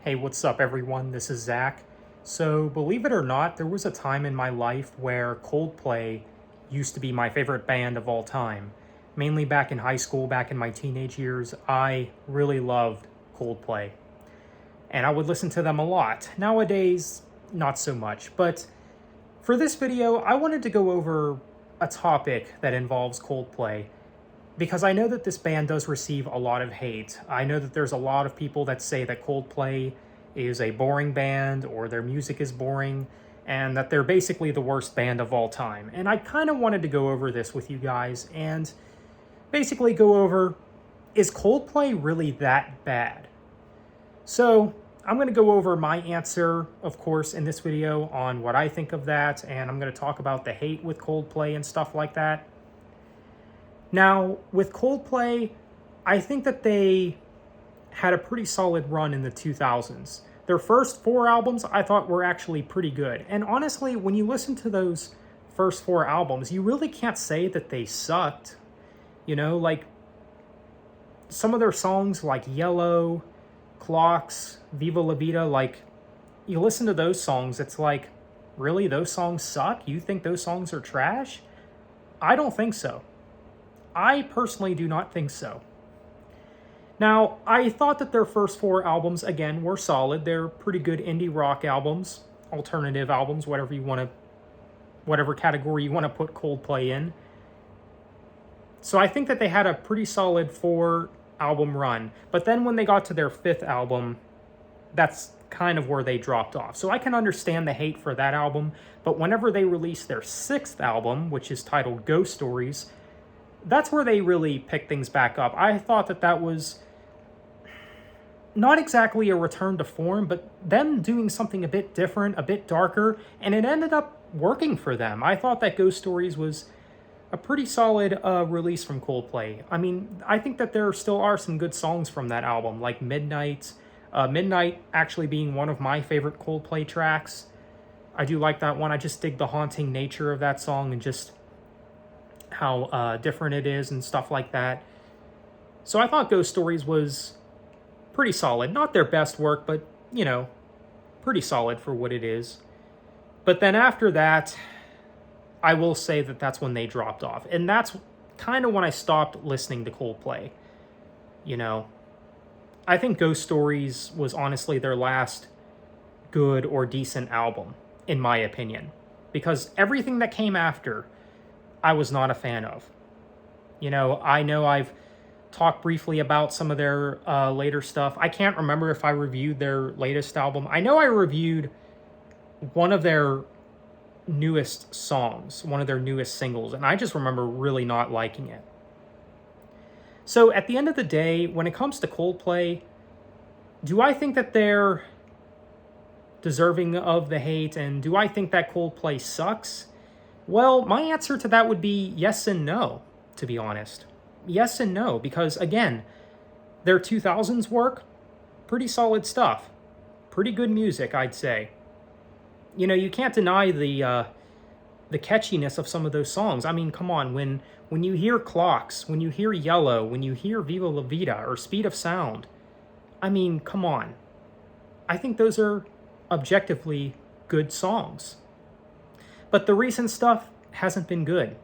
Hey, what's up, everyone? This is Zach. So, believe it or not, there was a time in my life where Coldplay used to be my favorite band of all time. Mainly back in high school, back in my teenage years, I really loved Coldplay. And I would listen to them a lot. Nowadays, not so much. But for this video, I wanted to go over a topic that involves Coldplay because I know that this band does receive a lot of hate. I know that there's a lot of people that say that Coldplay is a boring band or their music is boring and that they're basically the worst band of all time. And I kind of wanted to go over this with you guys and basically go over, is Coldplay really that bad? So I'm going to go over my answer, of course, in this video on what I think of that, and I'm going to talk about the hate with Coldplay and stuff like that. Now, with Coldplay, I think that they had a pretty solid run in the 2000s. Their first 4 albums I thought were actually pretty good. And honestly, when you listen to those first 4 albums, you really can't say that they sucked. You know, like some of their songs like Yellow, Clocks, Viva La Vida, like you listen to those songs, it's like, really, those songs suck? You think those songs are trash? I don't think so. I personally do not think so. Now, I thought that their first 4 albums, again, were solid. They're pretty good indie rock albums, alternative albums, whatever category you want to put Coldplay in. So I think that they had a pretty solid 4-album run. But then when they got to their 5th album, that's kind of where they dropped off. So I can understand the hate for that album, but whenever they released their 6th album, which is titled Ghost Stories, that's where they really picked things back up. I thought that that was not exactly a return to form, but them doing something a bit different, a bit darker, and it ended up working for them. I thought that Ghost Stories was a pretty solid release from Coldplay. I mean, I think that there still are some good songs from that album, like Midnight. Midnight actually being one of my favorite Coldplay tracks. I do like that one. I just dig the haunting nature of that song and just how different it is and stuff like that. So I thought Ghost Stories was pretty solid. Not their best work, but, you know, pretty solid for what it is. But then after that, I will say that that's when they dropped off. And that's kind of when I stopped listening to Coldplay. You know, I think Ghost Stories was honestly their last good or decent album, in my opinion. Because everything that came after, I was not a fan of. You know I've talked briefly about some of their later stuff. I can't remember if I reviewed their latest album. I know I reviewed one of their newest songs, one of their newest singles, and I just remember really not liking it. So at the end of the day, when it comes to Coldplay, do I think that they're deserving of the hate, and do I think that Coldplay sucks? Well, my answer to that would be yes and no, to be honest. Yes and no, because again, their 2000s work, pretty solid stuff. Pretty good music, I'd say. You know, you can't deny the catchiness of some of those songs. I mean, come on, when you hear Clocks, when you hear Yellow, when you hear Viva La Vida or Speed of Sound, I mean, come on. I think those are objectively good songs. But the recent stuff hasn't been good.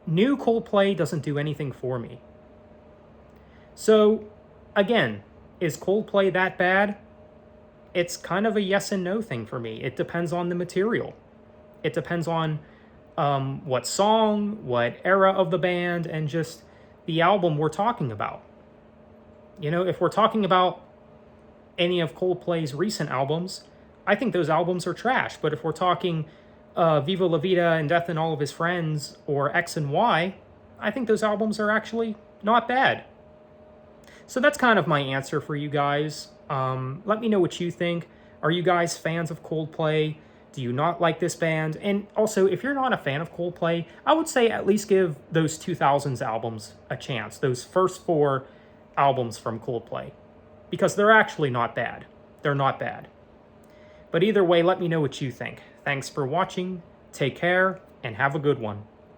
New Coldplay doesn't do anything for me. So, again, is Coldplay that bad? It's kind of a yes and no thing for me. It depends on the material. It depends on what song, what era of the band, and just the album we're talking about. You know, if we're talking about any of Coldplay's recent albums, I think those albums are trash. But if we're talking Viva La Vida and Death and All of His Friends or X and Y, I think those albums are actually not bad. So that's kind of my answer for you guys. Let me know what you think. Are you guys fans of Coldplay? Do you not like this band? And also, if you're not a fan of Coldplay, I would say at least give those 2000s albums a chance. Those first 4 albums from Coldplay. Because they're actually not bad. They're not bad. But either way, let me know what you think. Thanks for watching, take care, and have a good one.